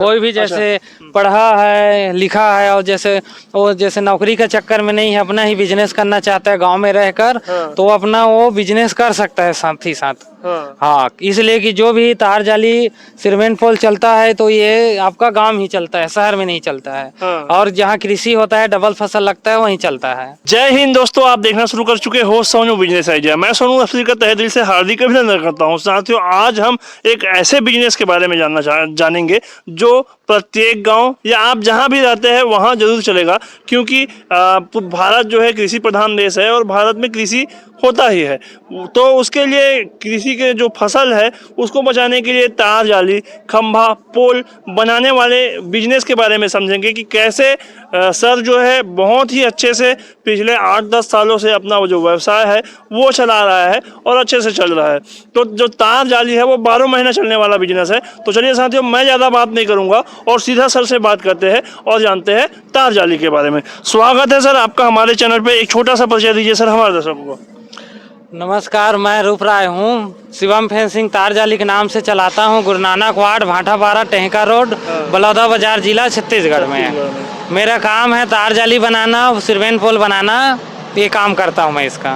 कोई भी जैसे पढ़ा है लिखा है और जैसे नौकरी के चक्कर में नहीं है, अपना ही बिजनेस करना चाहता है गांव में रहकर, तो अपना वो बिजनेस कर सकता है साथ ही साथ। हाँ, इसलिए कि जो भी तार जाली सीमेंट पोल चलता है तो ये आपका गांव ही चलता है, शहर में नहीं चलता है। और जहाँ कृषि होता है, डबल फसल लगता है, वहीं चलता है। जय हिंद दोस्तों, आप देखना शुरू कर चुके हो सोनू बिजनेस आइडिया। मैं सोनू अफसर का तहे दिल से हार्दिक अभिनंदन करता हूं। साथियों, आज हम एक ऐसे बिजनेस के बारे में जानेंगे जो प्रत्येक गांव या आप जहां भी रहते हैं वहां जरूर चलेगा, क्योंकि भारत जो है कृषि प्रधान देश है और भारत में कृषि होता ही है। तो उसके लिए कृषि के जो फसल है उसको बचाने के लिए तार जाली, खंभा, पोल बनाने वाले बिजनेस के बारे में समझेंगे कि कैसे सर जो है बहुत ही अच्छे से पिछले 8-10 सालों से अपना वो जो व्यवसाय है वो चला रहा है और अच्छे से चल रहा है। तो जो तार जाली है वो 12 महीना चलने वाला बिजनेस है। तो चलिए साथियों, मैं ज़्यादा बात नहीं करूँगा और सीधा सर से बात करते हैं और जानते हैं तार जाली के बारे में। स्वागत है सर आपका हमारे चैनल पर। एक छोटा सा परिचय दीजिए सर हमारे दर्शकों को। नमस्कार, मैं रूप राय हूँ। शिवम फेंसिंग तार जाली के नाम से चलाता हूँ। गुरु नानक वार्ड, भाटापारा, टेहका रोड, बलौदा बाजार, जिला छत्तीसगढ़ में। मेरा काम है तार जाली बनाना, सीमेंट पोल बनाना, ये काम करता हूँ मैं इसका।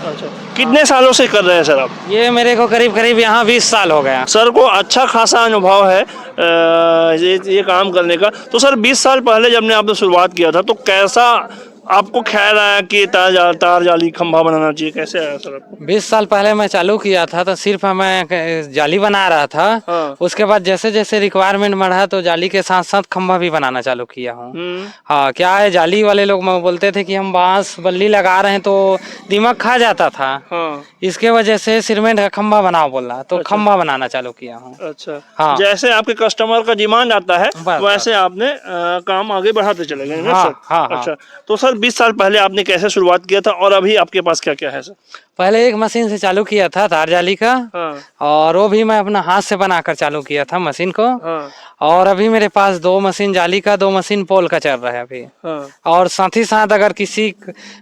अच्छा, कितने सालों से कर रहे हैं सर आप? ये मेरे को करीब यहाँ 20 साल हो गया। सर को अच्छा खासा अनुभव है ये काम करने का। तो सर 20 साल पहले जब आपने शुरुआत किया था तो कैसा आपको ख्याल आया कि तार जाली खंभा बनाना चाहिए? कैसे आया सर आपको? 20 साल पहले मैं चालू किया था तो सिर्फ मैं जाली बना रहा था। उसके बाद जैसे जैसे रिक्वायरमेंट बढ़ा तो जाली के साथ साथ खंभा भी बनाना चालू किया हूँ। हाँ, क्या है, जाली वाले लोग बोलते थे कि हम बांस बल्ली लगा रहे हैं तो दिमाग खा जाता था। इसके वजह से सीमेंट का खंभा बनाओ बोला तो खंभा बनाना चालू किया हूँ। अच्छा, हाँ। जैसे आपके कस्टमर का डिमांड आता है वैसे आपने काम आगे बढ़ाते चले गए। हाँ। अच्छा, तो सर 20 साल पहले आपने कैसे शुरुआत किया था और अभी आपके पास क्या क्या है सर? पहले एक मशीन से चालू किया था तार जाली का। और वो भी मैं अपना हाथ से बनाकर चालू किया था मशीन को। और अभी मेरे पास 2 मशीन जाली का, 2 मशीन पोल का चल रहा है अभी। और साथ ही साथ अगर किसी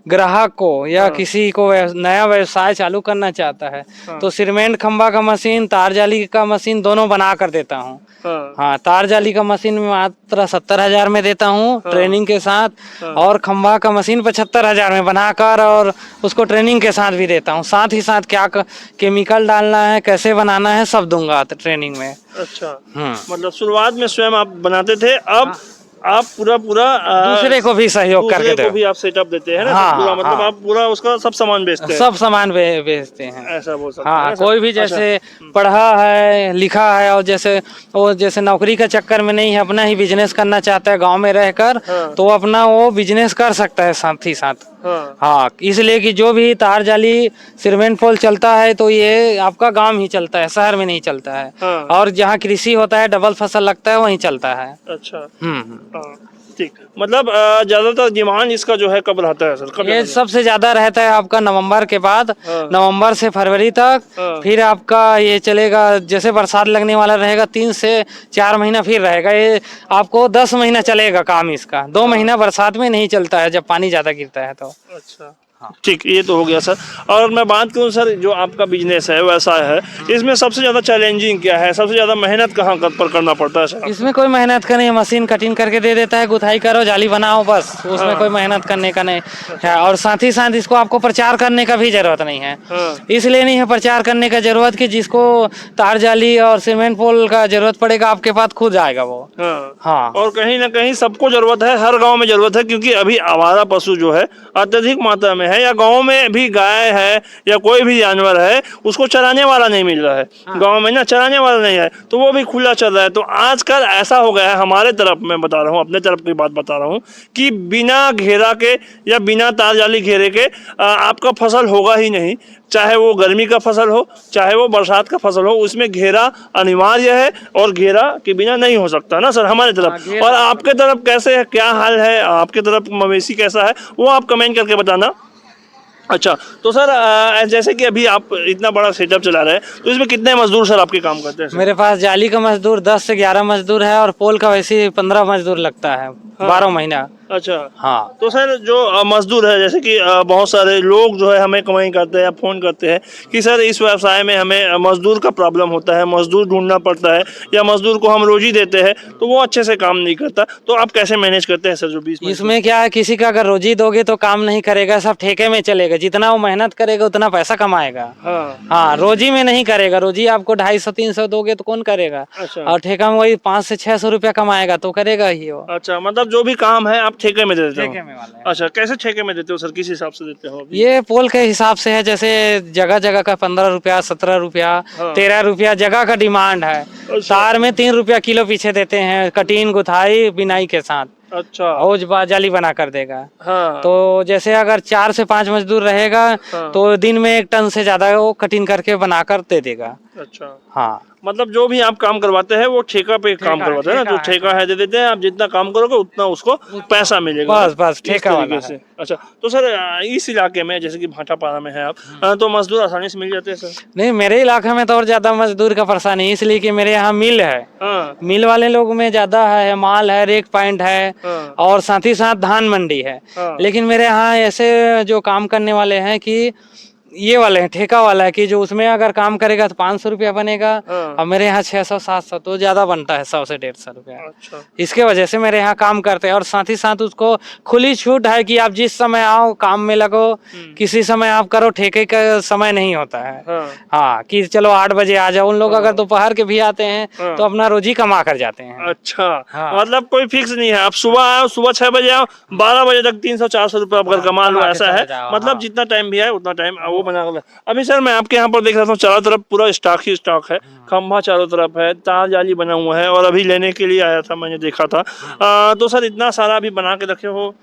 ग्राहक को या किसी को नया व्यवसाय चालू करना चाहता है तो सीमेंट खंभा का मशीन, तार जाली का मशीन दोनों बना कर देता हूँ। हाँ, तार जाली का मशीन में मात्र 70,000 में देता हूँ ट्रेनिंग के साथ, और खंभा का मशीन 75,000 में बनाकर और उसको ट्रेनिंग के साथ भी देता हूँ। साथ ही साथ क्या केमिकल डालना है, कैसे बनाना है, सब दूंगा ट्रेनिंग में। अच्छा, मतलब शुरुआत में स्वयं आप बनाते थे, अब आप पूरा दूसरे को भी सहयोग करके को भी आप सेटअप देते हैं ना? पूरा मतलब आप पूरा उसका सब सामान बेचते हैं? सब सामान बेचते हैं, ऐसा बोल सकते हैं। कोई भी जैसे पढ़ा है लिखा है और जैसे नौकरी के चक्कर में नहीं है, अपना ही बिजनेस करना चाहता है गांव में रहकर, तो अपना वो बिजनेस कर सकता है साथ ही साथ। हाँ, इसलिए कि जो भी तार जाली सीमेंट पोल चलता है तो ये आपका गांव ही चलता है, शहर में नहीं चलता है। और जहाँ कृषि होता है, डबल फसल लगता है, वहीं चलता है। अच्छा, ठीक। मतलब ज्यादातर डिमांड इसका जो है कब रहता है सर? ये सबसे ज्यादा रहता है आपका नवंबर के बाद। नवंबर से फरवरी तक। फिर आपका ये चलेगा, जैसे बरसात लगने वाला रहेगा 3 से 4 महीना फिर रहेगा। ये आपको 10 महीना चलेगा काम इसका। 2 महीना बरसात में नहीं चलता है जब पानी ज्यादा गिरता है तो। अच्छा, ठीक, ये तो हो गया सर। और मैं बात करूं सर, जो आपका बिजनेस है, व्यवसाय है, इसमें सबसे ज्यादा चैलेंजिंग क्या है? सबसे ज्यादा मेहनत कहाँ पर करना पड़ता है सर? इसमें कोई मेहनत का नहीं है, मशीन कटिंग करके दे देता है, गुथाई करो, जाली बनाओ, बस। उसमें कोई मेहनत करने का नहीं है। और साथ ही साथ इसको आपको प्रचार करने का भी जरूरत नहीं है। इसलिए नहीं है प्रचार करने का जरूरत कि जिसको तार जाली और सीमेंट पोल का जरूरत पड़ेगा आपके पास खुद आएगा वो। हाँ, और कहीं ना कहीं सबको जरूरत है, हर गाँव में जरूरत है, क्योंकि अभी आवारा पशु जो है अत्यधिक मात्रा में है, या गांव में भी गाय है या कोई भी जानवर है उसको चराने वाला नहीं मिल रहा है। गांव में ना चराने वाला नहीं है तो वो भी खुला चल रहा है। तो आजकल ऐसा हो गया है हमारे तरफ, मैं बता रहा हूँ, अपने तरफ की बात बता रहा हूँ, कि बिना घेरा के या बिना तार जाली घेरे के आपका फसल होगा ही नहीं। चाहे वो गर्मी का फसल हो, चाहे वो बरसात का फसल हो, उसमें घेरा अनिवार्य है और घेरा के बिना नहीं हो सकता ना सर हमारे तरफ। और आपके तरफ कैसे है, क्या हाल है? आपके तरफ मवेशी कैसा है वो आप कमेंट करके बताना। अच्छा, तो सर जैसे कि अभी आप इतना बड़ा सेटअप चला रहे हैं तो इसमें कितने मजदूर सर आपके काम करते हैं सर? मेरे पास जाली का मजदूर 10 से 11 मजदूर है और पोल का वैसे 15 मजदूर लगता है 12 महीना। अच्छा। हाँ। तो सर जो मजदूर है, जैसे कि बहुत सारे लोग जो है हमें कमेंट करते हैं या फ़ोन करते हैं कि सर इस व्यवसाय में हमें मजदूर का प्रॉब्लम होता है, मजदूर ढूंढना पड़ता है, या मजदूर को हम रोजी देते हैं तो वो अच्छे से काम नहीं करता, तो आप कैसे मैनेज करते हैं सर जो 20 इसमें क्या है, किसी का अगर रोजी दोगे तो काम नहीं करेगा, सब ठेके में चलेगा, जितना वो मेहनत करेगा उतना पैसा कमाएगा। हाँ। हाँ, रोजी में नहीं करेगा, रोजी आपको 250-300 दोगे तो कौन करेगा। अच्छा। और ठेका में वही 500-600 रुपया कमाएगा तो करेगा ही वो। अच्छा, मतलब जो भी काम है आप ठेके में दे देते हो? ठेके में वाले हैं। अच्छा, कैसे ठेके में देते हो सर, किस हिसाब से देते हो अभी? ये पोल के हिसाब से है, जैसे जगह जगह का 15 रुपया, 17 रुपया, हाँ। 13 रुपया जगह का डिमांड है। अच्छा। तार में 3 रुपया किलो पीछे देते हैं, कटीन गुथाई बिनाई के साथ। अच्छा। हौज जाली बना कर देगा। हाँ। तो जैसे अगर 4 से 5 मजदूर रहेगा हाँ। तो दिन में 1 टन से ज्यादा वो कटिंग करके बनाकर दे देगा। अच्छा, हाँ, मतलब जो भी आप काम करवाते हैं वो ठेका पे काम करवाते हैं ना, जो ठेका है दे देते हैं, आप जितना काम करोगे उतना उसको पैसा मिलेगा। बस इस ठेका वाला तरीके से। अच्छा, तो सर इस इलाके में जैसे कि भाटापारा में है आप, तो मजदूर आसानी से मिल जाते हैं सर? नहीं, मेरे इलाके में तो और ज्यादा मजदूर का परेशानी है, इसलिए कि मेरे यहाँ मिल है। हाँ। मिल वाले लोग में ज्यादा है, माल है, रेक पॉइंट है, हाँ। और साथ ही साथ धान मंडी है। हाँ। लेकिन मेरे यहाँ ऐसे जो काम करने वाले हैं कि ये वाले हैं, ठेका वाला है कि जो उसमें अगर काम करेगा तो 500 रुपया बनेगा। हाँ। और मेरे यहाँ 600-700 तो ज्यादा बनता है, 100 से 150 रुपया। अच्छा। इसके वजह से मेरे यहाँ काम करते हैं, और साथ ही साथ उसको खुली छूट है कि आप जिस समय आओ काम में लगो, किसी समय आप करो, ठेके का समय नहीं होता है। हाँ। हाँ, कि चलो 8 बजे आ जाओ। उन लोग अगर दोपहर के भी आते हैं हाँ। तो अपना रोजी कमा कर जाते हैं। अच्छा। हाँ। मतलब कोई फिक्स नहीं है, आप सुबह आओ, सुबह 6 बजे आओ, 12 बजे तक 300-400 रुपये आप अगर कमा लो, कमा के ऐसा चले है। जाओ, मतलब हाँ। जितना टाइम भी है उतना टाइम वो बना कर। अभी सर मैं आपके यहाँ पर देख रहा हूँ चारों तरफ पूरा स्टॉक ही स्टॉक है, खंभा चारों तरफ है, तार जाली बना हुआ है, और अभी लेने के लिए आया था, मैंने देखा था। तो सर इतना सारा अभी बना के रखे हो?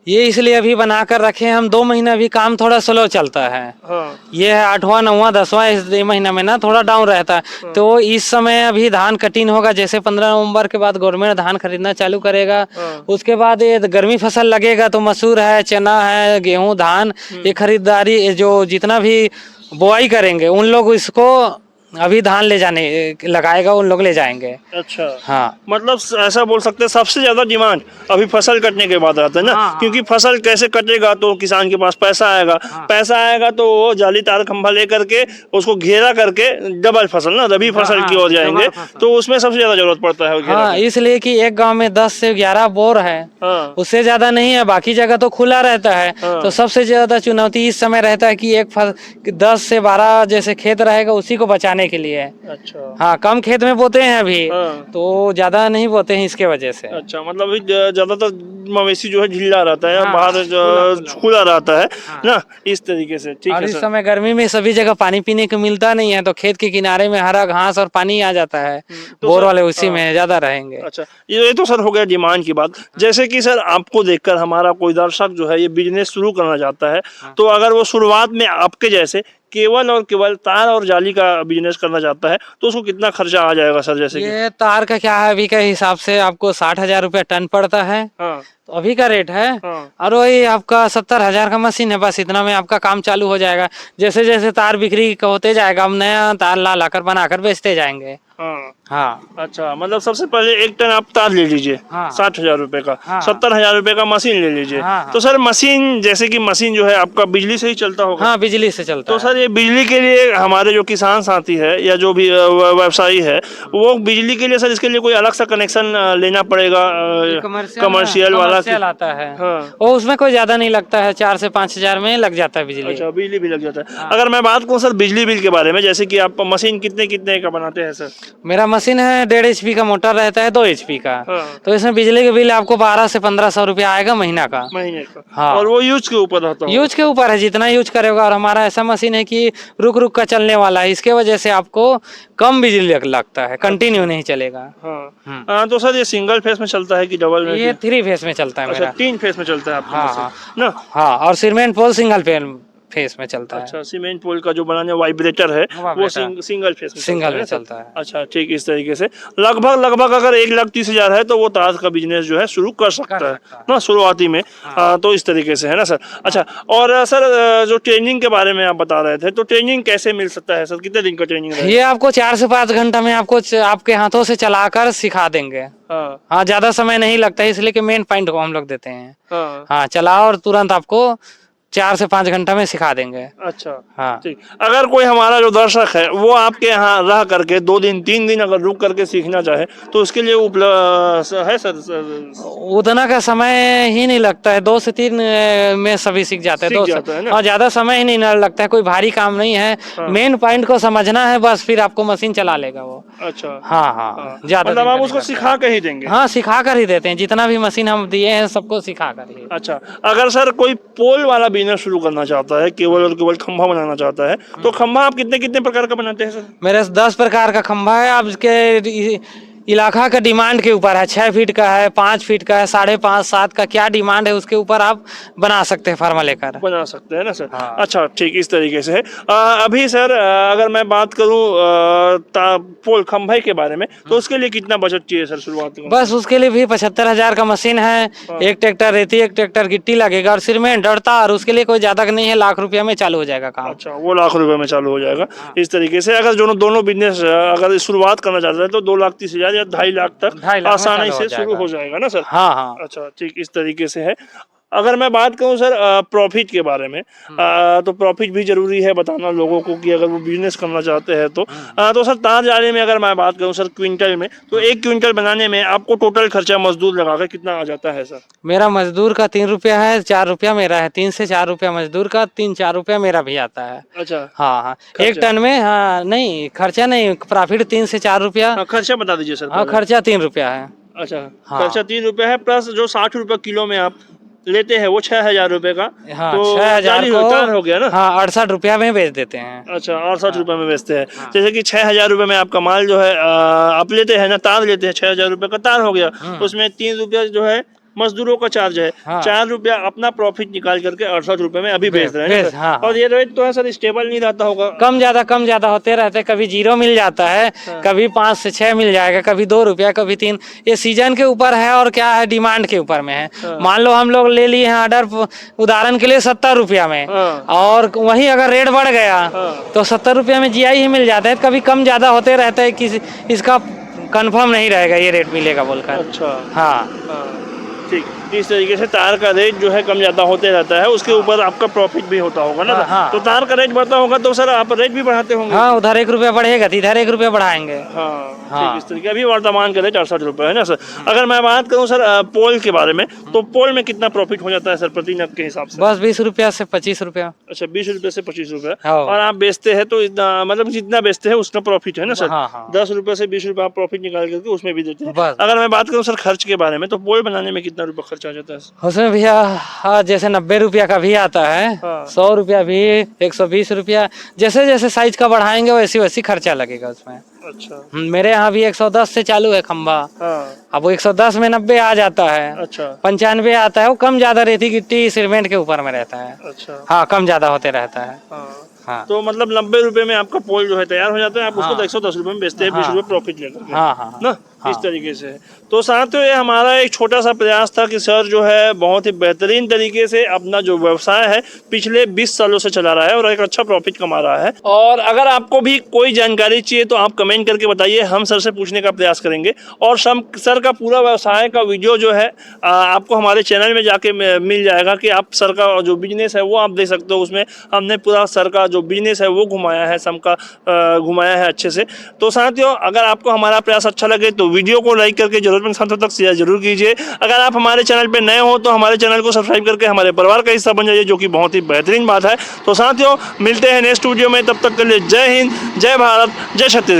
ये इसलिए अभी बना कर रखे हैं हम, 2 महीना भी काम थोड़ा स्लो चलता है। हाँ। ये है 8वां 9वां 10वां, इस महीना में ना थोड़ा डाउन रहता है। तो इस समय अभी धान कटिंग होगा, जैसे 15 नवंबर के बाद गवर्नमेंट धान खरीदना चालू करेगा। हाँ। उसके बाद ये गर्मी फसल लगेगा तो मसूर है, चना है, गेहूं, धान, ये खरीदारी जो जितना भी बुआई करेंगे उन लोग इसको अभी धान ले जाने लगाएगा, उन लोग ले जाएंगे। अच्छा। हाँ, मतलब ऐसा बोल सकते हैं सबसे ज्यादा डिमांड अभी फसल कटने के बाद आता है ना। हाँ। क्योंकि फसल कैसे कटेगा तो किसान के पास पैसा आएगा। हाँ। पैसा आएगा तो वो जाली तार खंभा लेकर के उसको घेरा करके डबल फसल ना, रबी फसल हाँ, की ओर जाएंगे, डबल फसल। तो उसमें सबसे ज्यादा जरूरत पड़ता है घेरा हाँ, के। इसलिए कि एक गांव में 10 से 11 बोर है, हाँ। उससे ज्यादा नहीं है, बाकी जगह तो खुला रहता है। हाँ। तो सबसे ज्यादा चुनौती इस समय रहता है कि 10 से 12 जैसे खेत रहेगा उसी को बचाने के लिए। अच्छा। हाँ, कम खेत में बोते हैं अभी, हाँ। तो ज्यादा नहीं बोते हैं इसके वजह से। अच्छा, मतलब अभी ज्यादातर मवेशी जो है ढीला रहता है, हाँ, बाहर खुला रहता है हाँ। ना, इस तरीके से। ठीक और है इस सर। समय गर्मी में सभी जगह पानी पीने को मिलता नहीं है, तो खेत के किनारे में हरा घास और पानी आ जाता है। तो बोर सर- वाले उसी हाँ। में ज्यादा रहेंगे। अच्छा, ये तो सर हो गया डिमांड की बात। जैसे कि सर आपको देखकर हमारा कोई दर्शक जो है ये बिजनेस शुरू करना चाहता है, तो अगर वो शुरुआत में आपके जैसे केवल और केवल तार और जाली का बिजनेस करना चाहता है तो उसको कितना खर्चा आ जाएगा सर? जैसे कि ये तार का क्या है, अभी के हिसाब से आपको 60,000 रुपया टन पड़ता है, हाँ। तो अभी का रेट है। हाँ। और वही आपका 70,000 का मशीन है, बस इतना में आपका काम चालू हो जाएगा। जैसे जैसे तार बिक्री होते जाएगा, हम नया तार ला कर बनाकर बेचते जाएंगे। हाँ। हाँ, अच्छा, मतलब सबसे पहले 1 टन आप तार ले लीजिए, हाँ। 60,000 रुपए का, हाँ। 70,000 रुपए का मशीन ले लीजिए। हाँ। तो सर मशीन, जैसे कि मशीन जो है आपका बिजली से ही चलता होगा? हाँ, बिजली से चलता तो है। सर ये बिजली के लिए हमारे जो किसान साथी है या जो भी व्यवसायी है, वो बिजली के लिए सर इसके लिए कोई अलग सा कनेक्शन लेना पड़ेगा, कमर्शियल वाला? कमर्शियल आता है। हाँ। वो उसमें कोई ज्यादा नहीं लगता है, 4 से 5,000 में लग जाता है बिजली। अच्छा, बिजली भी लग जाता है। हाँ। अगर मैं बात करूँ सर बिजली बिल के बारे में, जैसे कि आप मशीन कितने कितने का बनाते हैं सर? मेरा मशीन है 1.5 HP का मोटर रहता है, 2 HP का। हाँ। तो इसमें बिजली के बिल आपको 12 से 1500 रुपया आएगा महीना का। महीने का? हाँ। और वो यूज के ऊपर रहता है? यूज के ऊपर है, जितना यूज करेगा। और हमारा ऐसा मशीन है कि रुक रुक कर चलने वाला है, इसके वजह से आपको कम बिजली लगता है, कंटिन्यू नहीं चलेगा। हाँ। तो सर ये सिंगल फेस में चलता है कि डबल में? ये 3 फेस में चलता है अच्छा, मेरा। 3 फेस में चलता है आपका हाँ, मशीन हाँ। ना? हाँ, और cement pole single phase phase में चलता है। अच्छा, सीमेंट पोल का जो बनाने वाइब्रेटर है वो वाइब्रेटर। सिंगल फेस में सिंगल में सर? चलता है। अच्छा ठीक, इस तरीके से लगभग अगर 1,30,000 है तो वो तार का बिजनेस जो है शुरू कर सकता है ना शुरुआती में। तो इस तरीके से है ना सर। अच्छा, और सर जो ट्रेनिंग के बारे में आप बता रहे थे, तो ट्रेनिंग कैसे मिल सकता है सर? कितने दिन का ट्रेनिंग है? ये आपको 4 से 5 घंटा में आपको आपके हाथों से चलाकर सिखा देंगे। हाँ, ज्यादा समय नहीं लगता है, इसलिए कि मेन पॉइंट को हम लोग देते हैं। हाँ, चलाओ और तुरंत आपको 4 से 5 घंटा में सिखा देंगे। अच्छा हाँ, ठीक। अगर कोई हमारा जो दर्शक है वो आपके यहाँ रह करके 2 दिन 3 दिन अगर रुक करके सीखना चाहे तो उसके लिए उपलब्ध है सर? उतना का समय ही नहीं लगता है, 2 से 3 में सभी सीख जाते हैं। और ज्यादा समय ही नहीं लगता है, कोई भारी काम नहीं है। मेन पॉइंट को समझना है बस, फिर आपको मशीन चला लेगा वो। अच्छा, हाँ, ज्यादा मतलब आप उसको सिखा कर ही देंगे? हाँ, सिखा कर ही देते हैं, जितना भी मशीन हम दिए हैं सबको सिखा कर ही। अच्छा, अगर सर कोई पोल वाला बिजनेस शुरू करना चाहता है, केवल और केवल खंभा बनाना चाहता है, तो खंभा आप कितने कितने प्रकार का बनाते हैं सर? मेरे 10 प्रकार का खंभा है। अब इसके इलाका का डिमांड के ऊपर है, 6 फीट का है, 5 फीट का है, 5.5 7 का क्या डिमांड है उसके ऊपर आप बना सकते हैं, फर्मा लेकर बना सकते हैं ना सर। हाँ। अच्छा ठीक, इस तरीके से है। अभी सर अगर मैं बात करूं पोल खंभे के बारे में, तो उसके लिए कितना बजट चाहिए सर शुरुआत में? बस उसके लिए भी 75,000 का मशीन है। एक ट्रैक्टर रेती, एक ट्रैक्टर गिट्टी लगेगा और सीमेंट और तार। उसके लिए कोई ज्यादा नहीं है, ₹1,00,000 में चालू हो जाएगा काम। अच्छा, वो ₹1,00,000 में चालू हो जाएगा। इस तरीके से अगर दोनों बिजनेस अगर शुरुआत करना चाहते हैं तो 2,30,000 या 2.5 लाख तक आसानी से शुरू हो जाएगा ना सर? हाँ। अच्छा ठीक, इस तरीके से है। अगर मैं बात करूं सर प्रॉफिट के बारे में, तो प्रॉफिट भी जरूरी है बताना लोगों को कि अगर वो बिजनेस करना चाहते हैं तो सर तार जाली में अगर मैं बात करूं सर क्विंटल में, तो 1 क्विंटल बनाने में आपको टोटल खर्चा मजदूर लगाकर कितना आ जाता है सर? मेरा मजदूर का 3 रुपया है, 4 रुपया मेरा है। 3 से 4 रुपया मजदूर का, 3-4 रुपया मेरा भी आता है। अच्छा, हाँ, 1 टन में। हाँ, नहीं खर्चा नहीं, प्रॉफिट 3 से 4 रुपया। खर्चा बता दीजिए सर। हाँ, खर्चा 3 रुपया है। अच्छा, हाँ। खर्चा 3 रुपया है, प्लस जो 60 रुपये किलो में आप लेते हैं वो 6,000 रुपये का। हाँ, तो 6,000 को हो गया ना। हाँ, 68 रुपया में बेच देते हैं। अच्छा, 68 रुपये में बेचते हैं। जैसे कि 6,000 रुपये में आपका माल जो है आप लेते हैं ना, तार लेते हैं, 6,000 रुपये का तार हो गया। उसमें 3 रुपया जो है मजदूरों का चार्ज है। हाँ। 4 रुपया अपना प्रॉफिट निकाल करके 68 रुपये में अभी बेच रहे हैं। हाँ। और ये रेट तो है सर स्टेबल नहीं रहता होगा? कम ज्यादा होते रहते हैं। कभी 0 मिल जाता है, कभी 5 से 6 मिल जाएगा, कभी 2 रुपया, कभी 3। ये सीजन के ऊपर है और क्या है, डिमांड के ऊपर में है। मान लो हम लोग ले लिए हैं ऑर्डर उदाहरण के लिए 70 रुपया में, और वही अगर रेट बढ़ गया तो 70 रुपया में GI ही मिल जाता है। कभी कम ज्यादा होते रहता है, किसी इसका कंफर्म नहीं रहेगा ये रेट मिलेगा बोलकर। अच्छा, हाँ ठीक, इस तरीके से तार का रेट जो है कम ज्यादा होते रहता है, उसके ऊपर आपका प्रॉफिट भी होता होगा ना। हाँ। तो तार का रेट बढ़ता होगा तो सर आप रेट भी बढ़ाते होंगे? हाँ, उधर 1 रुपया बढ़ेगा तो इधर 1 रुपया बढ़ाएंगे। हाँ, हाँ। ठीक, इस तरीके। अभी वर्तमान का रेट 68 रुपये है ना सर। अगर मैं बात करूँ सर पोल के बारे में, तो पोल में कितना प्रॉफिट हो जाता है सर प्रति नग के हिसाब से? बस 20 रुपया से 25 रुपया। अच्छा, 20 रुपये से 25 रुपये। हाँ। और आप बेचते हैं तो इतना, मतलब जितना बेचते हैं उतना प्रॉफिट है ना सर? हाँ। 10 रुपये से 20 रुपये आप प्रॉफिट निकाल करके उसमें भी देते हैं। बस। अगर मैं बात करूँ सर खर्च के बारे में, तो पोल बनाने में कितना रुपये खर्च आ जाता है? उसमें भैया हाँ, जैसे 90 रुपया का भी आता है, 100 रुपया भी, 120 रुपया, जैसे जैसे साइज का बढ़ाएंगे वैसी खर्चा लगेगा उसमें। अच्छा, मेरे यहाँ भी 110 से चालू है खंबा। अब वो 110 में 90 आ जाता है। अच्छा, 95 आता है। वो कम ज्यादा रेती गिट्टी सीमेंट के ऊपर में रहता है। अच्छा, हाँ, कम ज्यादा होते रहता है। हाँ। तो मतलब 90 रुपये में आपका पोल जो है तैयार हो जाता है, आप उसको 110 रुपये में बेचते हैं, 20 रुपये प्रॉफिट लेकर के। हाँ। ना, इस तरीके से। तो साथियों, ये हमारा एक छोटा सा प्रयास था कि सर जो है बहुत ही बेहतरीन तरीके से अपना जो व्यवसाय है पिछले 20 सालों से चला रहा है और एक अच्छा प्रॉफिट कमा रहा है। और अगर आपको भी कोई जानकारी चाहिए तो आप कमेंट करके बताइए, हम सर से पूछने का प्रयास करेंगे। और सर का पूरा व्यवसाय का वीडियो जो है आपको हमारे चैनल में जाके मिल जाएगा कि आप सर का जो बिजनेस है वो आप देख सकते हो। उसमें हमने पूरा सर का जो बिजनेस है वो घुमाया है, घुमाया है अच्छे से। तो साथियों, अगर आपको हमारा प्रयास अच्छा लगे तो वीडियो को लाइक करके जरूरत में साथियों तक शेयर जरूर कीजिए। अगर आप हमारे चैनल पे नए हो तो हमारे चैनल को सब्सक्राइब करके हमारे परिवार का हिस्सा बन जाइए, जो कि बहुत ही बेहतरीन बात है। तो साथियों, मिलते हैं नेक्स्ट वीडियो में, तब तक के लिए जय हिंद, जय भारत, जय छत्तीसगढ़।